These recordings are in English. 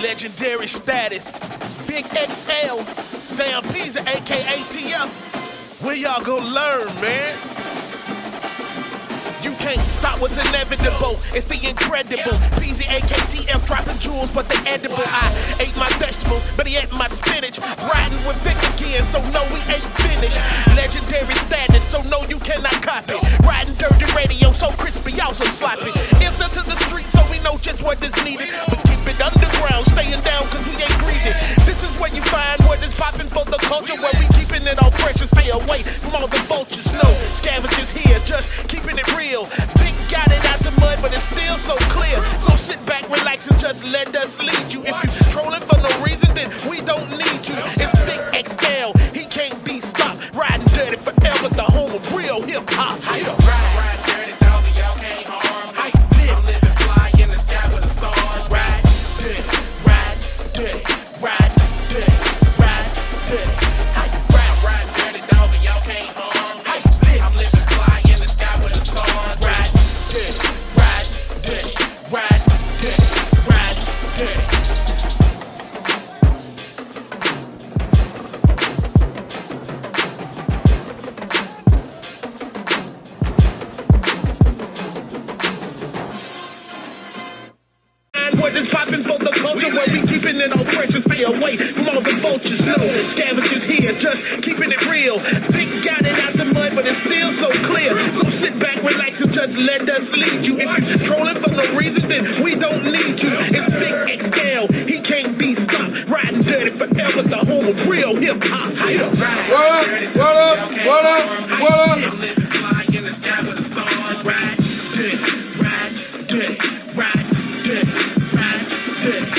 Legendary status. Vic XL, Sam P's aka TF. Where y'all gonna learn, man? You can't stop what's inevitable. It's the incredible. PZ AKTF dropping jewels, but they edible. I ate my vegetables, but he ate my spinach. Riding with Vic again, so no, we ain't finished. Legendary status, so no, you cannot copy. Riding dirty radio, so crispy, also sloppy. Instant to the street, so we know just what is needed. But keep it underground, staying down, cause we ain't greedy. This is where you find what is popping for the culture, where we keeping it all fresh and stay away from all the vultures. No scavengers here, just keeping it real. Vic got it out the mud, but it's still so clear. So sit back, relax, and just let us lead you. If you trolling for no reason, then we don't need you. It's Vic XL, he can't be stopped. Riding dirty forever, the home of real hip hop. Ride dirty, dog, and y'all can't harm me. I'm living fly in the sky with the stars. Ride dirty, ride dirty, ride dirty, ride dirty. Ride dirty, dog, and y'all can't harm me. I'm living fly in the sky with the stars. Ride dirty, ride dirty, ride dirty, ride dirty. What is popping for the culture, where we keeping it all fresh and stay away from all the vultures. No scavengers here, just keeping it real. Vic got it out the mud, but it's still so clear. So sit back, relax, and just let us lead you. If you're trolling for no reason, then we don't need you. It's Vic XL, he can't be stopped. Riding dirty forever, the home of real hip hop. What up? What up? What up? What up? I'm living fly in the sky with the stars. Ride dirty, ride dirty, ride dirty, ride dirty.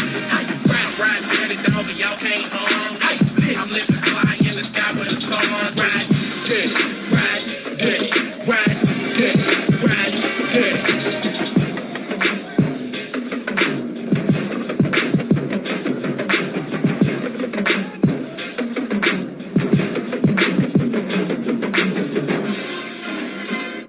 Ride dirty, dog, and y'all can't harm me. I'm living fly in the sky with the stars. Ride dirty, ride dirty, ride dirty, ride dirty.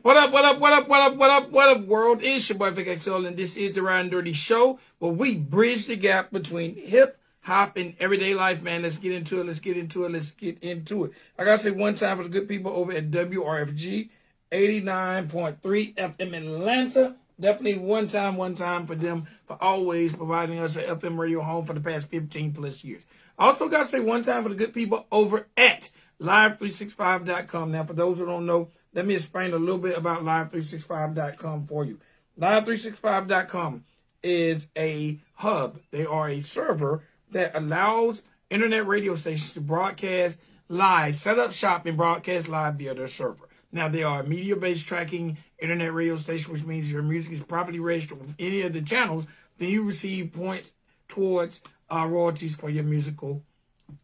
What up, what up, what up, what up, what up, what up, world? It's your boy Vic XL, and this is the Ride Dirty Show, where we bridge the gap between hip hop and everyday life, man. Let's get into it, let's get into it, let's get into it. I gotta say one time for the good people over at WRFG 89.3 FM Atlanta. Definitely one time for them for always providing us an FM radio home for the past 15 plus years. Also gotta say one time for the good people over at live365.com. Now, for those who don't know, let me explain a little bit about live365.com for you. Live365.com is a hub. They are a server that allows internet radio stations to broadcast live, set up shop and broadcast live via their server. Now, they are a media-based tracking internet radio station, which means your music is properly registered with any of the channels, then you receive points towards royalties for your musical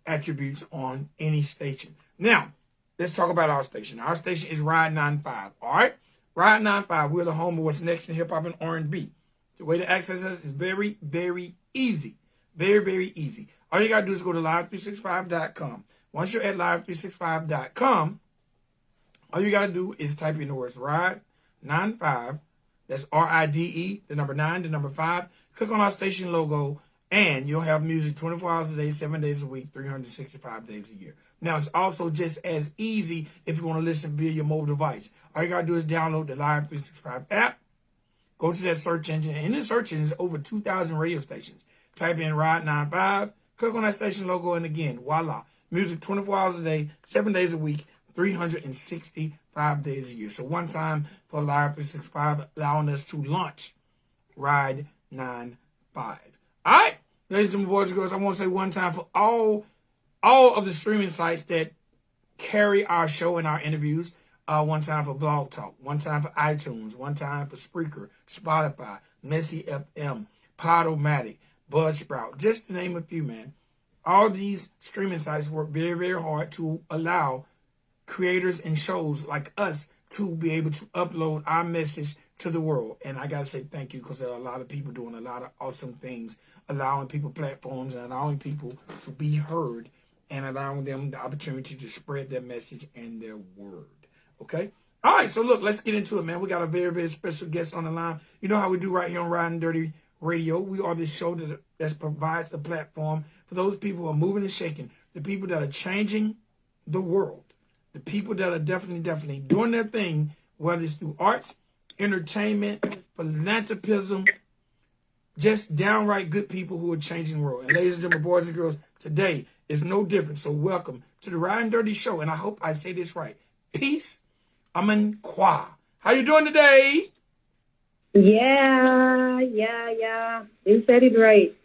attributes on any station. Now, let's talk about our station. Our station is Ride 95. All right? Ride 95. We're the home of what's next in hip-hop and R&B. The way to access us is very, very easy. Very, very easy. All you got to do is go to live365.com. Once you're at live365.com, all you got to do is type in the words Ride 95. That's RIDE, the number 9, the number 5. Click on our station logo, and you'll have music 24 hours a day, 7 days a week, 365 days a year. Now, it's also just as easy if you want to listen via your mobile device. All you got to do is download the Live 365 app. Go to that search engine. And in the search engine, there's over 2,000 radio stations. Type in Ride 95. Click on that station logo. And again, voila. Music 24 hours a day, 7 days a week, 365 days a year. So one time for Live 365, allowing us to launch Ride 95. All right, ladies and boys and girls, I want to say one time for all of the streaming sites that carry our show and our interviews. One time for Blog Talk, one time for iTunes, one time for Spreaker, Spotify, Messy FM, Podomatic, Buzzsprout, just to name a few, man. All these streaming sites work very, very hard to allow creators and shows like us to be able to upload our message to the world. And I got to say thank you, because there are a lot of people doing a lot of awesome things, allowing people platforms and allowing people to be heard and allowing them the opportunity to spread their message and their word. Okay? All right, so look, let's get into it, man. We got a very, very special guest on the line. You know how we do right here on Riding Dirty Radio. We are the show that provides a platform for those people who are moving and shaking, the people that are changing the world, the people that are definitely doing their thing, whether it's through arts, entertainment, philanthropism, just downright good people who are changing the world. And ladies and gentlemen, boys and girls, today is no different. So welcome to the Ride and Dirty Show. And I hope I say this right. Peace, Amankwah. How you doing today? Yeah. You said it right.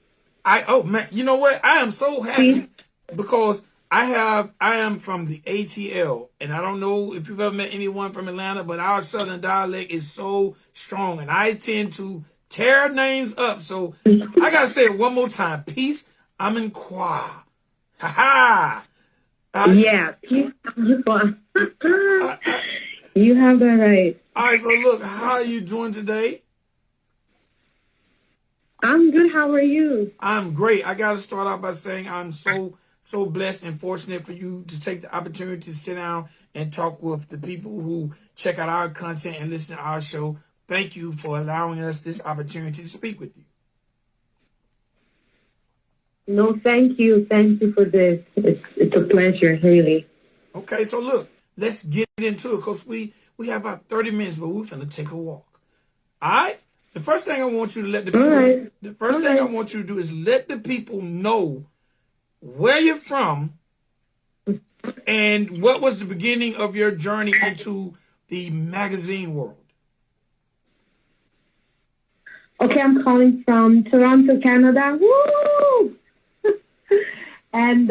Oh man, you know what? I am so happy because I am from the ATL, and I don't know if you've ever met anyone from Atlanta, but our Southern dialect is so strong, and I tend to tear names up. So I gotta say it one more time. Peace, Amankwah. Ha ha. Yeah, peace, Amankwah. You have that right. All right, so look, how are you doing today? I'm good. How are you? I'm great. I got to start off by saying I'm so blessed and fortunate for you to take the opportunity to sit down and talk with the people who check out our content and listen to our show. Thank you for allowing us this opportunity to speak with you. No, thank you. Thank you for this. It's a pleasure, really. Okay, so look, let's get into it because we have about 30 minutes, but we're going to take a walk. All right? The first thing I want you to let the people, I want you to do is let the people know where you're from and what was the beginning of your journey into the magazine world. Okay, I'm calling from Toronto, Canada. Woo! And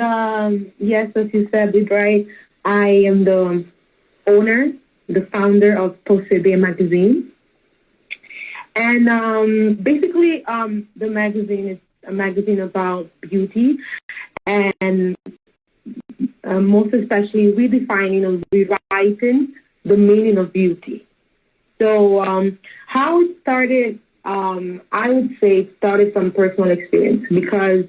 yes, as you said it right, I am the owner, the founder of Posebe magazine. And basically, the magazine is a magazine about beauty and most especially redefining or rewriting the meaning of beauty. So how it started, I would say it started from personal experience because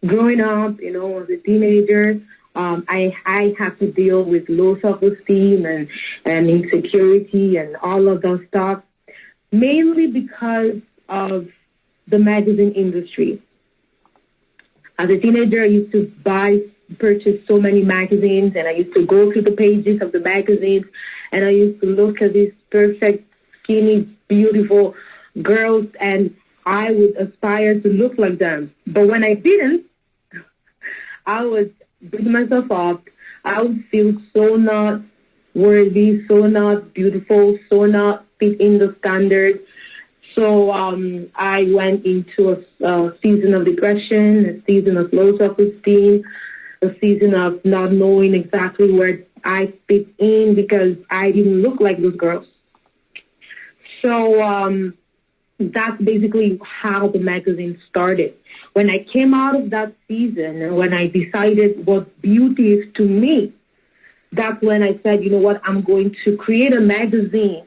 growing up, as a teenager, I had to deal with low self-esteem and insecurity and all of those stuff. Mainly because of the magazine industry. As a teenager, I used to purchase so many magazines, and I used to go through the pages of the magazines, and I used to look at these perfect, skinny, beautiful girls, and I would aspire to look like them. But when I didn't, I would beat myself up. I would feel so not worthy, so not beautiful, so not fit in the standard. So I went into a season of depression, a season of low self-esteem, a season of not knowing exactly where I fit in because I didn't look like those girls. So that's basically how the magazine started. When I came out of that season and when I decided what beauty is to me, that's when I said, you know what, I'm going to create a magazine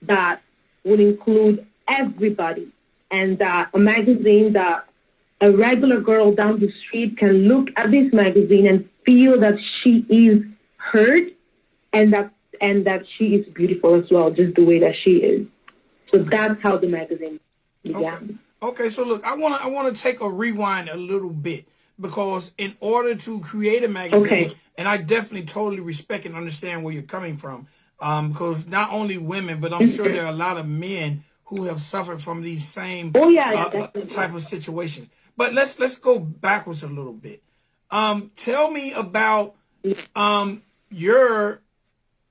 that would include everybody and a magazine that a regular girl down the street can look at this magazine and feel that she is heard and that she is beautiful as well, just the way that she is. So that's how the magazine began. Okay, so look, I want to take a rewind a little bit because in order to create a magazine, and I definitely totally respect and understand where you're coming from, because not only women, but I'm sure there are a lot of men who have suffered from these same type of situations. But let's go backwards a little bit. Tell me about your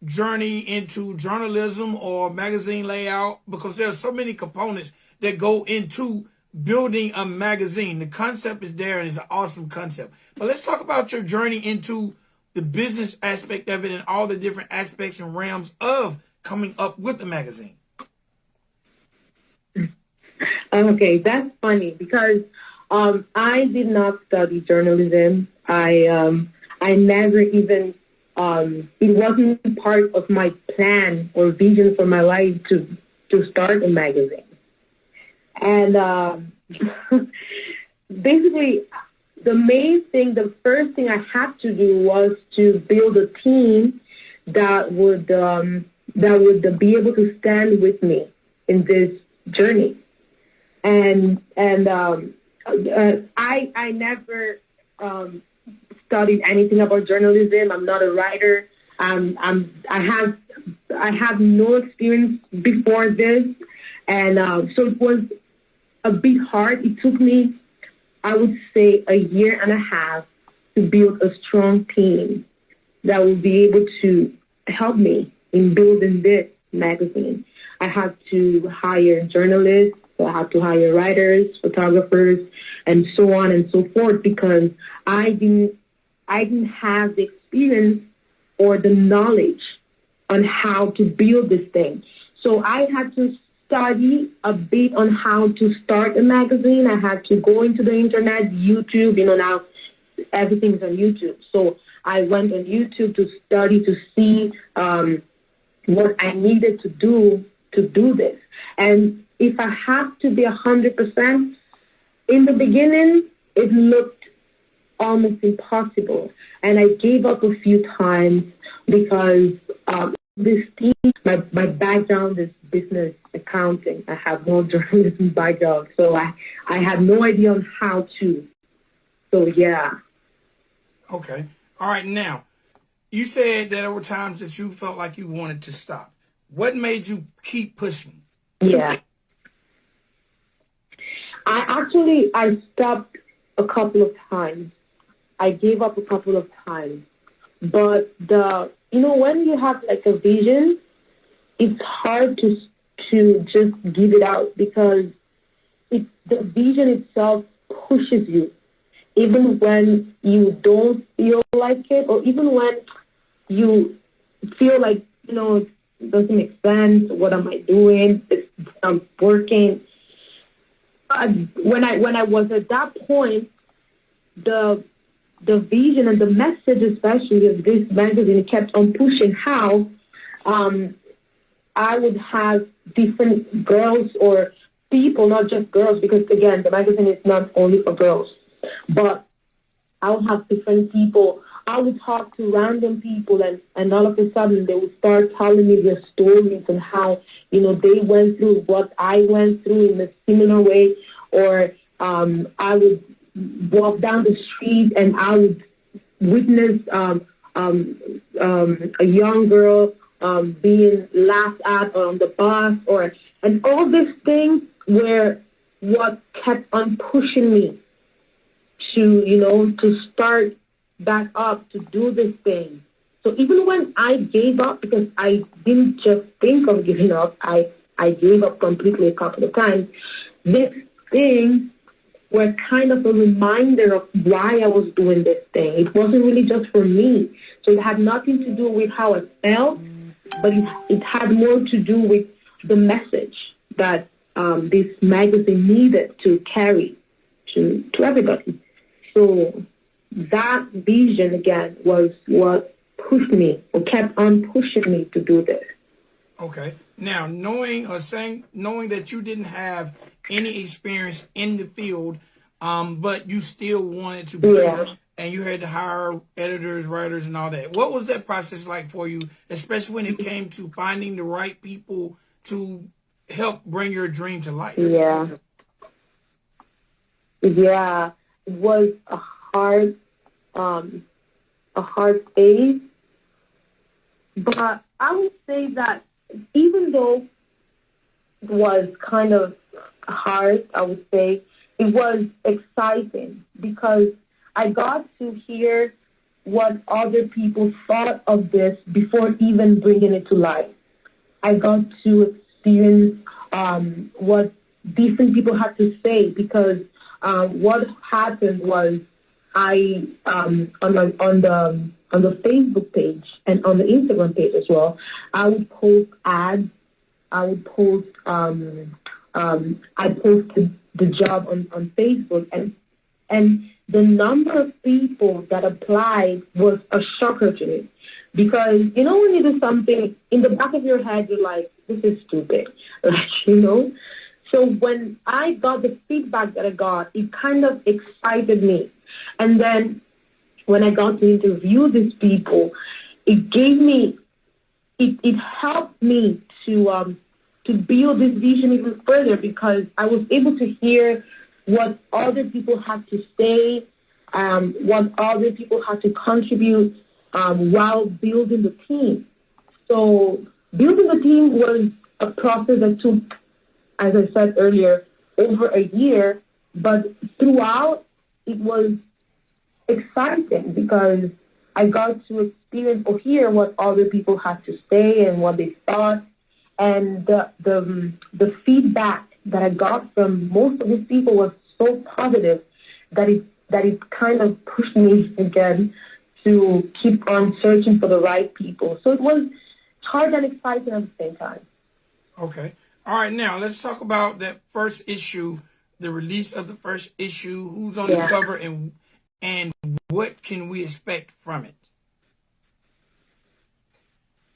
journey into journalism or magazine layout, because there are so many components that go into building a magazine. The concept is there and it's an awesome concept. But let's talk about your journey into the business aspect of it and all the different aspects and realms of coming up with the magazine. Okay, that's funny because I did not study journalism. I never even, it wasn't part of my plan or vision for my life to start a magazine. And basically, the first thing I had to do was to build a team that would be able to stand with me in this journey. I never studied anything about journalism. I'm not a writer. I have no experience before this, and so it was a bit hard. It took me, I would say, a year and a half to build a strong team that will be able to help me in building this magazine. I had to hire journalists, so I had to hire writers, photographers, and so on and so forth, because I didn't have the experience or the knowledge on how to build this thing. So I had to study a bit on how to start a magazine. I had to go into the internet, YouTube, now everything's on YouTube. So I went on YouTube to study, to see what I needed to do this. And if I have to be 100%, in the beginning, it looked almost impossible. And I gave up a few times because this team, my background is business accounting. I have no journalism background, so I had no idea on how to. So, yeah. Okay. All right. Now, you said that there were times that you felt like you wanted to stop. What made you keep pushing? Yeah. I stopped a couple of times. I gave up a couple of times. But when you have like a vision, it's hard to just give it out, because the vision itself pushes you. Even when you don't feel like it, or even when you feel like, it doesn't make sense. What am I doing? I'm working. When I was at that point, the vision and the message, especially of this magazine, kept on pushing how I would have different girls or people, not just girls, because, again, the magazine is not only for girls, but I would have different people. I would talk to random people, and all of a sudden they would start telling me their stories and how, they went through what I went through in a similar way. Or I would walk down the street and I would witness a young girl being laughed at on the bus, and all these things were what kept on pushing me to start back up, to do this thing. So even when I gave up, because I didn't just think of giving up, I gave up completely a couple of times, these things were kind of a reminder of why I was doing this thing. It wasn't really just for me. So it had nothing to do with how I felt, but it had more to do with the message that this magazine needed to carry to everybody. So that vision, again, was what pushed me, or kept on pushing me to do this. Okay. Now, knowing that you didn't have any experience in the field, but you still wanted to be, and you had to hire editors, writers, and all that. What was that process like for you, especially when it came to finding the right people to help bring your dream to life? Yeah. It was a hard phase, but I would say that even though it was kind of hard, I would say it was exciting, because I got to hear what other people thought of this before even bringing it to life. I got to experience what different people had to say, because what happened was I on the Facebook page and on the Instagram page as well, I would post ads. I would post I posted the job on Facebook, and the number of people that applied was a shocker to me, because when you do something in the back of your head, you're like, this is stupid, So when I got the feedback that I got, it kind of excited me. And then when I got to interview these people, it helped me to to build this vision even further because I was able to hear what other people had to say, what other people had to contribute while building the team. So building the team was a process that took, as I said earlier, over a year, but throughout it was exciting because I got to experience or hear what other people had to say and what they thought. And the feedback that I got from most of these people was so positive that it kind of pushed me again to keep on searching for the right people. So it was hard and exciting at the same time. Okay. All right. Now let's talk about that first issue, the release of the first issue. Who's on the cover and what can we expect from it?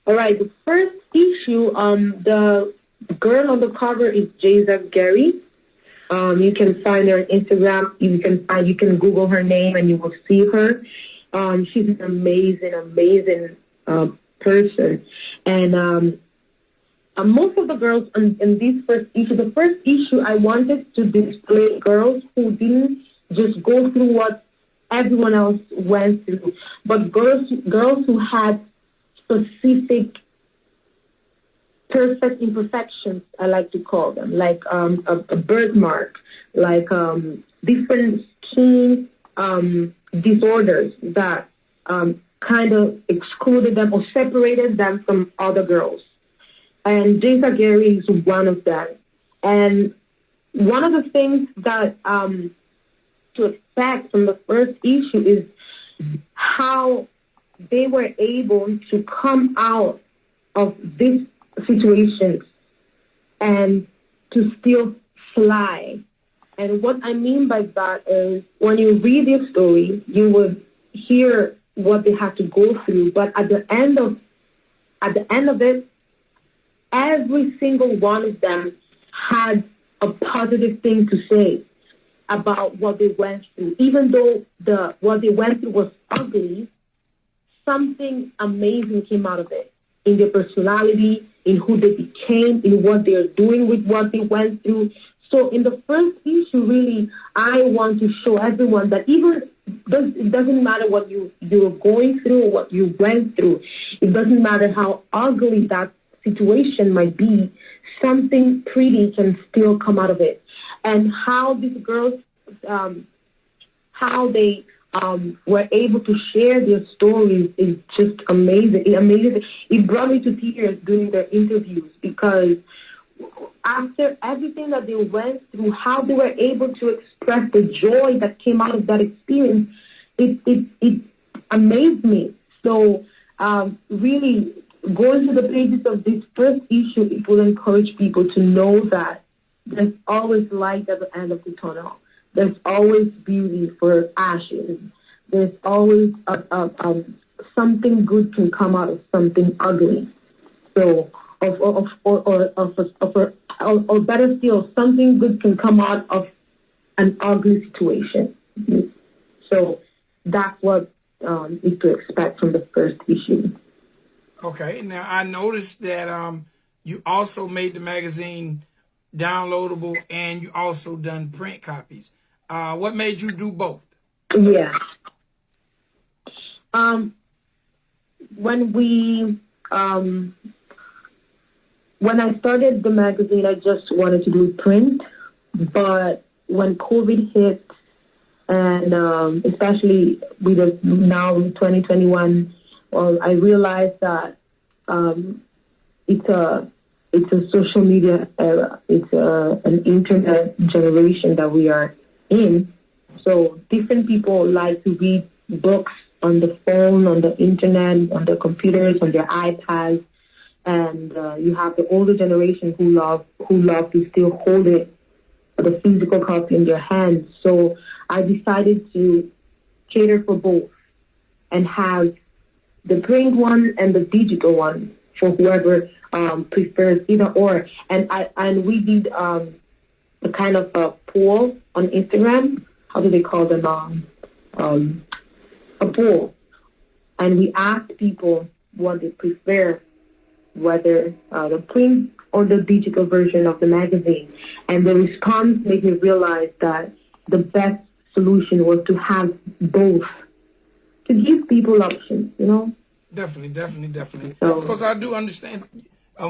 All right. The first issue, the girl on the cover is Jaza Gary. You can find her on Instagram. You can Google her name and you will see her. She's an amazing person. And most of the girls in this first issue, the first issue, I wanted to display girls who didn't just go through what everyone else went through, but girls who had specific perfect imperfections, I like to call them, like a birthmark, like different skin disorders that kind of excluded them or separated them from other girls. And Jaza Gary is one of them. And one of the things that to expect from the first issue is how they were able to come out of these situations and to still fly. And what I mean by that is when you read their story, you will hear what they had to go through. But at the end of it, every single one of them had a positive thing to say about what they went through. Even though what they went through was ugly, something amazing came out of it in their personality, in who they became, in what they're doing with what they went through. So in the first issue, really, I want to show everyone that it doesn't matter what you're going through or what you went through. It doesn't matter how ugly that situation might be, something pretty can still come out of it. And how these girls, how they were able to share their stories is just amazing. It brought me to tears during their interviews because after everything that they went through, how they were able to express the joy that came out of that experience, it amazed me. So really, going to the pages of this first issue, it will encourage people to know that there's always light at the end of the tunnel. There's always beauty for ashes. There's always something good can come out of something ugly. So, or better still, something good can come out of an ugly situation. So that's what is to expect from the first issue. Okay. Now, I noticed that you also made the magazine downloadable and you also done print copies. What made you do both? Yeah. When I started the magazine, I just wanted to do print, but when COVID hit, and especially with now in 2021, I realized that it's a social media era. It's an internet generation that we are in. So different people like to read books on the phone, on the internet, on their computers, on their iPads. And you have the older generation who love to still hold it, the physical copy in their hands. So I decided to cater for both and have the print one and the digital one for whoever prefers either or. And we did a kind of a poll on Instagram. How do they call them? A poll. And we asked people what they prefer, whether the print or the digital version of the magazine. And the response made me realize that the best solution was to have both, to give people options, you know? Definitely. So, because I do understand.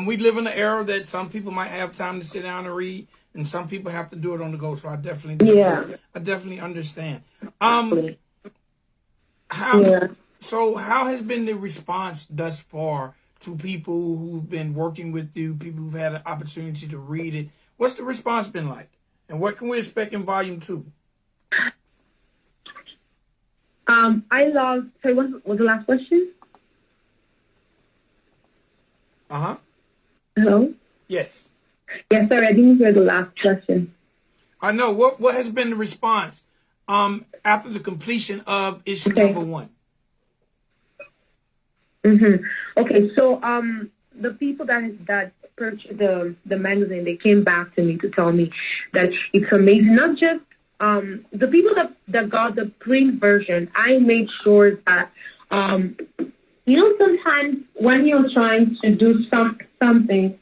We live in an era that some people might have time to sit down and read, and some people have to do it on the go. So I definitely understand. How has been the response thus far to people who've been working with you, people who've had an opportunity to read it? What's the response been like? And what can we expect in volume 2? Sorry, what was the last question? Hello? Yes. Yeah, sorry, I didn't hear the last question. I know. What has been the response after the completion of issue number 1? Okay, so the people that purchased the magazine, they came back to me to tell me that it's amazing. Not just the people that got the print version. I made sure that you know, sometimes when you're trying to do something,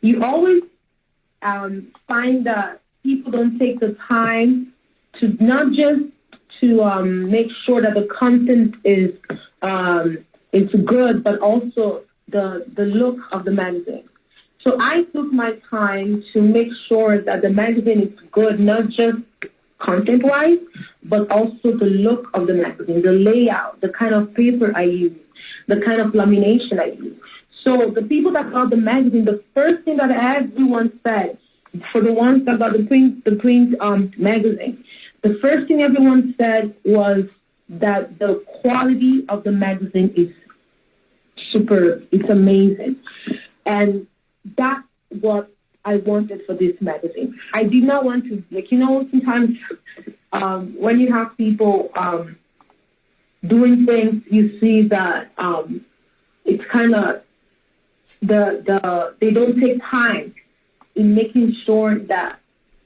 you always find that people don't take the time to not just to make sure that the content is it's good, but also the look of the magazine. So I took my time to make sure that the magazine is good, not just content-wise, but also the look of the magazine, the layout, the kind of paper I use, the kind of lamination I use. So the people that got the magazine, the first thing that everyone said, for the ones that got the print magazine, the first thing everyone said was that the quality of the magazine is super, it's amazing. And that's what I wanted for this magazine. I did not want to, like, you know, sometimes when you have people doing things, you see that it's kind of, they don't take time in making sure that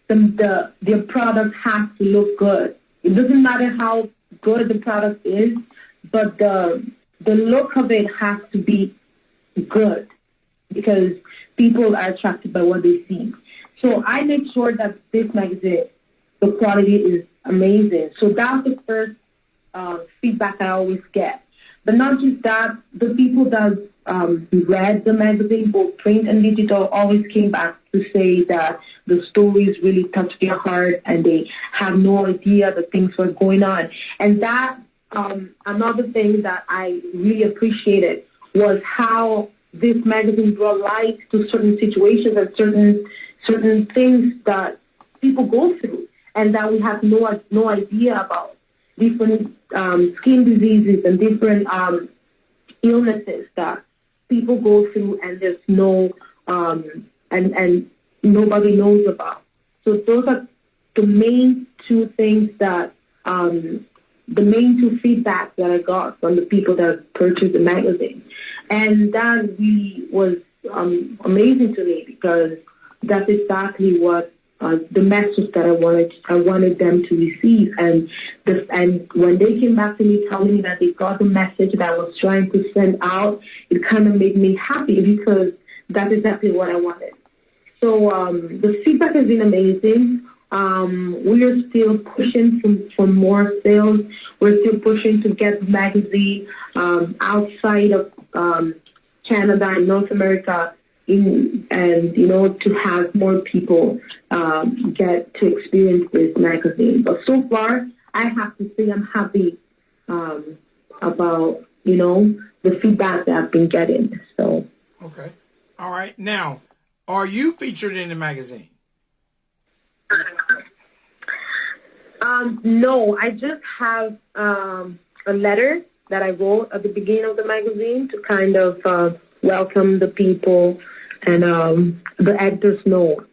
their product has to look good. It doesn't matter how good the product is, but the look of it has to be good because people are attracted by what they see. So I make sure that this magazine, the quality is amazing. So that's the first feedback I always get. But not just that, the people that read the magazine, both print and digital, always came back to say that the stories really touched their heart and they had no idea that things were going on. And that, another thing that I really appreciated was how this magazine brought light to certain situations and certain things that people go through and that we have no idea about. Different skin diseases and different illnesses that people go through and there's no and nobody knows about. So those are the main two things that the main two feedback that I got from the people that purchased the magazine. And that really was amazing to me because that's exactly what the message that I wanted them to receive. And when they came back to me telling me that they got the message that I was trying to send out, it kind of made me happy because that's exactly what I wanted. So the feedback has been amazing. We are still pushing for more sales. We're still pushing to get the magazine outside of Canada and North America, and you know, to have more people get to experience this magazine. But so far, I have to say I'm happy about, you know, the feedback that I've been getting. So okay, all right. Now, are you featured in the magazine? No, I just have a letter that I wrote at the beginning of the magazine to kind of welcome the people and the editor's note.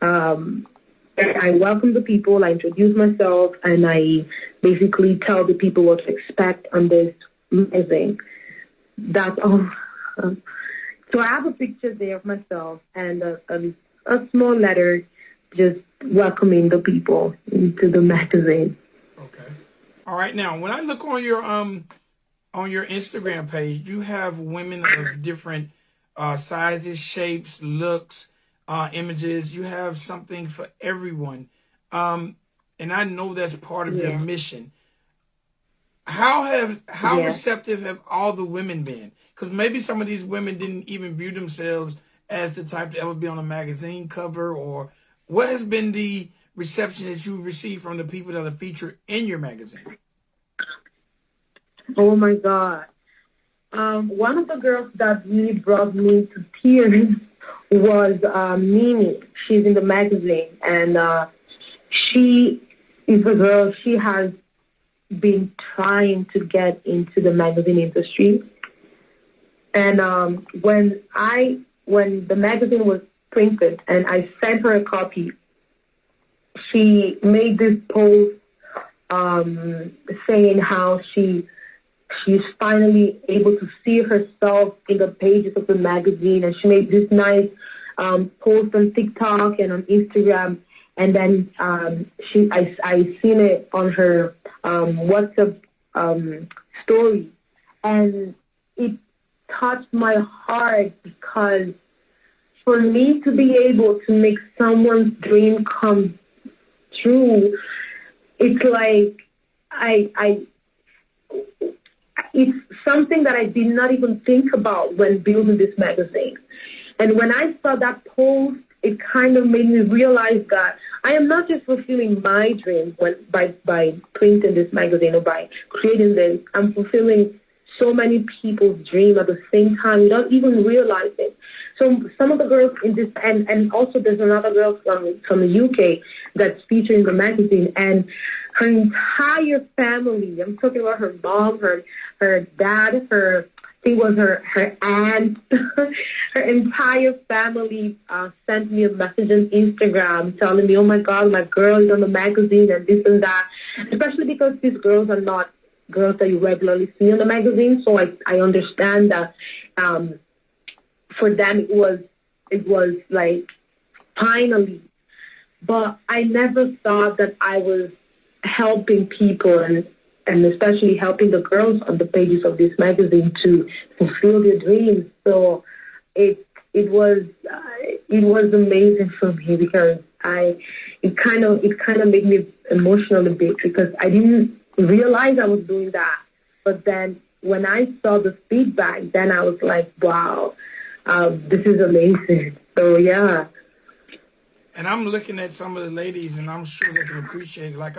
I welcome the people, I introduce myself, and I basically tell the people what to expect on this magazine. That's all. So I have a picture there of myself and a small letter just welcoming the people into the magazine. Okay. All right. Now, when I look on your Instagram page, you have women of different sizes, shapes, looks, images. You have something for everyone. And I know that's part of your mission. How receptive have all the women been? Because maybe some of these women didn't even view themselves as the type to ever be on a magazine cover, or what has been the reception that you received from the people that are featured in your magazine? Oh my God. One of the girls that really brought me to tears was Mimi. She's in the magazine, and she is a girl. She has been trying to get into the magazine industry. And when the magazine was printed and I sent her a copy, she made this post saying how she's finally able to see herself in the pages of the magazine, and she made this nice post on TikTok and on Instagram, and then I seen it on her WhatsApp story, and it touched my heart, because for me to be able to make someone's dream come true, it's like it's something that I did not even think about when building this magazine. And when I saw that post, it kind of made me realize that I am not just fulfilling my dream by printing this magazine or by creating this. I'm fulfilling so many people's dream at the same time without even realizing. So some of the girls in this, and also there's another girl from the UK that's featured in the magazine, and her entire family, I'm talking about her mom, her dad, her aunt, her entire family sent me a message on Instagram telling me, oh my God, my girl is on the magazine and this and that, especially because these girls are not girls that you regularly see on the magazine. So I understand that for them it was like finally, but I never thought that I was helping people and especially helping the girls on the pages of this magazine to fulfill their dreams. So it was amazing for me, because it kind of made me emotional a bit, because I didn't realize I was doing that. But then when I saw the feedback, then I was like, wow, this is amazing. So yeah. And I'm looking at some of the ladies, and I'm sure they can appreciate it. Like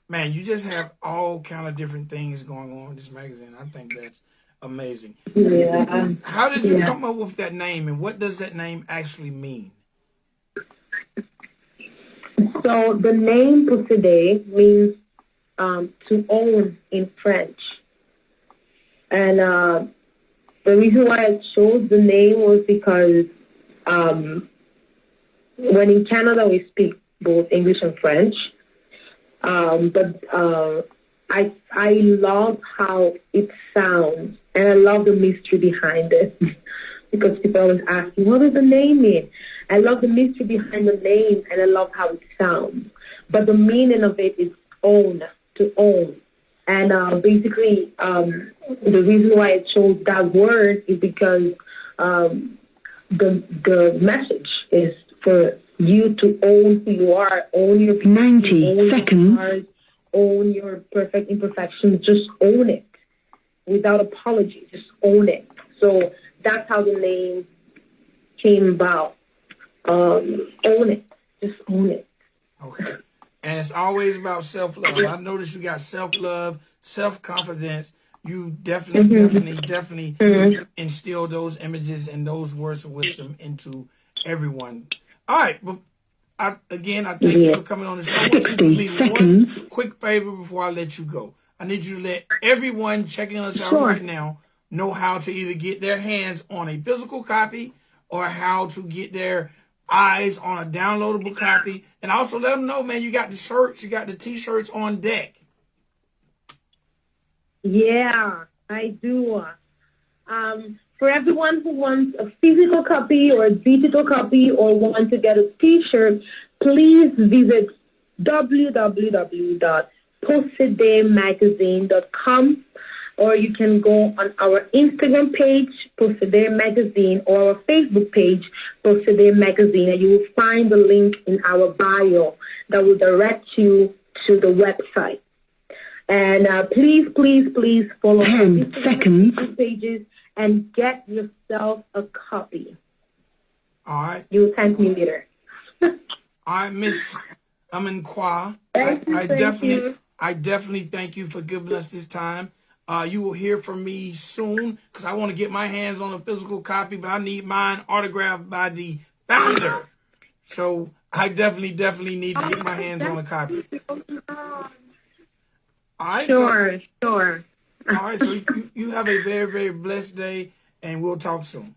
man, you just have all kind of different things going on in this magazine. I think that's amazing. Yeah. How did you come up with that name, and what does that name actually mean? So the name Posséder means to own in French. And the reason why I chose the name was because when in Canada we speak both English and French, but I love how it sounds, and I love the mystery behind it, because people always ask me, what does the name mean? I love the mystery behind the name, and I love how it sounds. But the meaning of it is own, to own. And basically, the reason why I chose that word is because the message is for you to own who you are, own your beauty, 90 own seconds. your scars, own your perfect imperfections. Just own it without apology. Just own it. So that's how the name came about. Own it. Just own it. Okay. And it's always about self-love. I noticed you got self-love, self-confidence. You definitely instill those images and those words of wisdom into everyone. All right. Well, I thank you for coming on the show. I want you to do me one quick favor before I let you go. I need you to let everyone checking us out right now know how to either get their hands on a physical copy or how to get their eyes on a downloadable copy. And also let them know, man, you got the shirts, you got the T-shirts on deck. Yeah, I do. For everyone who wants a physical copy or a digital copy or wants to get a T-shirt, please visit www.possedemagazine.com or you can go on our Instagram page, Proceder Magazine, or our Facebook page, Proceder Magazine, and you will find the link in our bio that will direct you to the website. And please, please, please follow 10 seconds pages and get yourself a copy. All right. You'll thank me later. All right, Miss Amankwah. I definitely thank you for giving us this time. You will hear from me soon because I want to get my hands on a physical copy, but I need mine autographed by the founder. So I definitely need to get my hands on a copy. All right, Sure. All right, so you have a very, very blessed day, and we'll talk soon.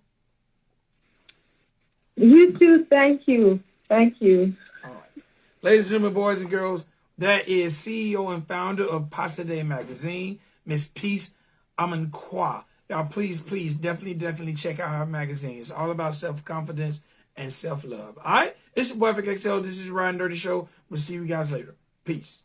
You too. Thank you. Thank you. All right. Ladies and gentlemen, boys and girls, that is CEO and founder of Proceder Magazine, Miss Peace Amankwah. Y'all, please, definitely check out her magazine. It's all about self-confidence and self-love. All right? It's your boy, Vic XL. This is Ryan Dirty Show. We'll see you guys later. Peace.